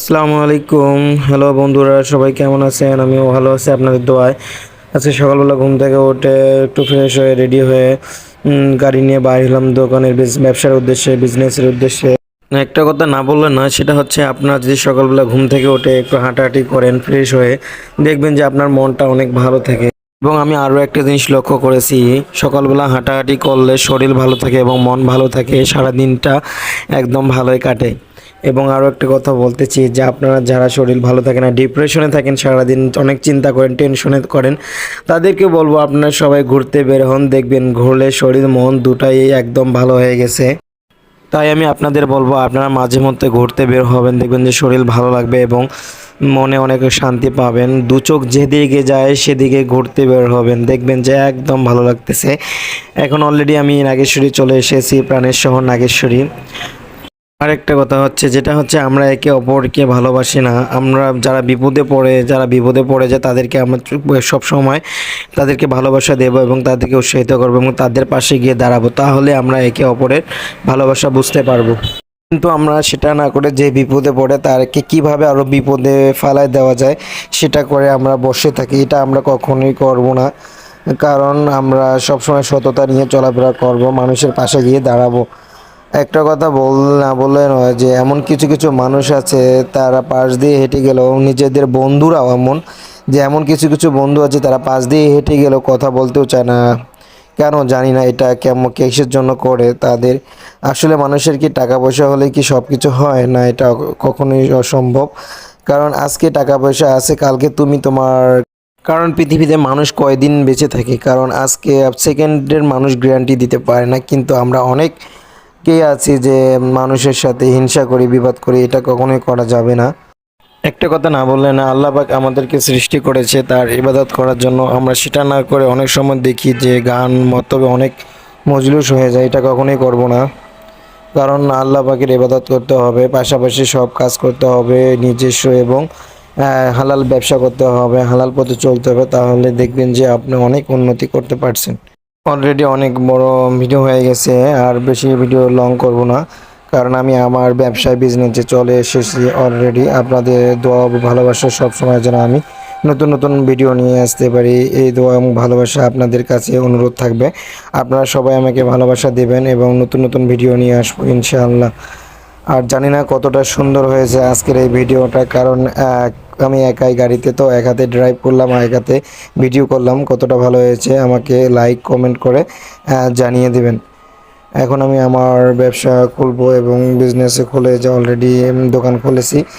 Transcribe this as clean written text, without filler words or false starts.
আসসালামু আলাইকুম। হ্যালো বন্ধুরা, সবাই কেমন আছেন? আমিও ভালো আছি আপনাদের দোয়ায়। আজকে সকালবেলা ঘুম থেকে উঠে একটু ফ্রেশ হয়ে রেডি হয়ে গাড়ি নিয়ে বাইর হলাম দোকানের ব্যবসার উদ্দেশ্যে, বিজনেসের উদ্দেশ্যে। একটা কথা না বললে না, সেটা হচ্ছে আপনারা যদি সকালবেলা ঘুম থেকে উঠে একটু হাঁটাহাঁটি করেন ফ্রেশ হয়ে, দেখবেন যে আপনার মনটা অনেক ভালো থাকে। এবং আমি আরও একটা জিনিস লক্ষ্য করেছি, সকালবেলা হাঁটাহাঁটি করলে শরীর ভালো থাকে এবং মন ভালো থাকে, সারা দিনটা একদম ভালোই কাটে। এবং আরও একটা কথা বলতেছি যে আপনারা যারা শরীর ভালো থাকে না, ডিপ্রেশনে থাকেন, সারাদিন অনেক চিন্তা করেন, টেনশনে করেন, তাদেরকে বলবো আপনারা সবাই ঘুরতে বের হন, দেখবেন ঘুরলে শরীর মন দুটাই একদম ভালো হয়ে গেছে। তাই আমি আপনাদের বলবো আপনারা মাঝে মধ্যে ঘুরতে বের হবেন, দেখবেন যে শরীর ভালো লাগবে এবং মনে অনেক শান্তি পাবেন। দু চোখ যেদিকে যায় সেদিকে ঘুরতে বের হবেন, দেখবেন যে একদম ভালো লাগতেছে। এখন অলরেডি আমি নাগেশ্বরী চলে এসেছি, প্রাণের শহর নাগেশ্বরী। আরেকটা কথা হচ্ছে, যেটা হচ্ছে আমরা একে অপরকে ভালোবাসি না। আমরা যারা বিপদে পড়ে যায় তাদেরকে আমরা সব সময় তাদেরকে ভালোবাসা দেব এবং তাদেরকে উৎসাহিত করবো এবং তাদের পাশে গিয়ে দাঁড়াবো, তাহলে আমরা একে অপরের ভালোবাসা বুঝতে পারবো। কিন্তু আমরা সেটা না করে যে বিপদে পড়ে তাকে কিভাবে আরও বিপদে ফালায় দেওয়া যায় সেটা করে আমরা বসে থাকি, এটা আমরা কখনোই করব না। কারণ আমরা সবসময় সততা নিয়ে চলাফেরা করব, মানুষের পাশে গিয়ে দাঁড়াবো। একটা কথা না বললে নয় যে এমন কিছু কিছু মানুষ আছে, তারা পাশ দিয়ে হেঁটে গেলেও নিজেদের বন্ধুরাও এমন, যে এমন কিছু কিছু বন্ধু আছে তারা পাশ দিয়ে হেঁটে গেলেও কথা বলতেও চায় না। কেন জানি না, এটা কেমন কিসের জন্য করে তাদের। আসলে মানুষের কি টাকা পয়সা হলে কি সব কিছু হয় না? এটা কখনোই অসম্ভব। কারণ আজকে টাকা পয়সা আছে, কালকে তুমি তোমার, কারণ পৃথিবীতে মানুষ কয়দিন বেঁচে থাকে, কারণ আজকে সেকেন্ডের মানুষ গ্যারান্টি দিতে পারে না। কিন্তু আমরা অনেক কে আছি যে মানুষের সাথে হিংসা করি, বিবাদ করি, এটা কখনোই করা যাবে না। একটা কথা না বললে না, আল্লাহ পাক আমাদেরকে সৃষ্টি করেছে তার ইবাদত করার জন্য, আমরা সেটা না করে অনেক সময় দেখি যে গান মতলবে অনেক মজলিস হয়ে যায়, এটা কখনোই করব না। কারণ আল্লাহ পাকের ইবাদত করতে হবে, পাশাপাশি সব কাজ করতে হবে নিজস্ব, এবং হালাল ব্যবসা করতে হবে, হালাল পথে চলতে হবে, তাহলে দেখবেন যে আপনি অনেক উন্নতি করতে পারছেন। অলরেডি অনেক বড় ভিডিও হয়ে গেছে, আর বেশি ভিডিও লং করব না, কারণ আমি আমার ব্যবসায় বিজনেসে চলে এসেছি অলরেডি। আপনাদের দোয়া ও ভালোবাসা সবসময় যেন আমি নতুন নতুন ভিডিও নিয়ে আসতে পারি, এই দোয়া এবং ভালোবাসা আপনাদের কাছে অনুরোধ থাকবে। আপনারা সবাই আমাকে ভালোবাসা দেবেন এবং নতুন নতুন ভিডিও নিয়ে আসবো ইনশাআল্লাহ। আর জানি না কতটা সুন্দর হয়েছে আজকের এই ভিডিওটা, কারণ আমি একাই গাড়িতে, তো এক হাতে ড্রাইভ করলাম আর এক হাতে ভিডিও করলাম। কতটা ভালো হয়েছে আমাকে লাইক কমেন্ট করে জানিয়ে দেবেন। এখন আমি আমার ব্যবসা খুলবো এবং বিজনেসে খুলে যে অলরেডি দোকান খুলেছি।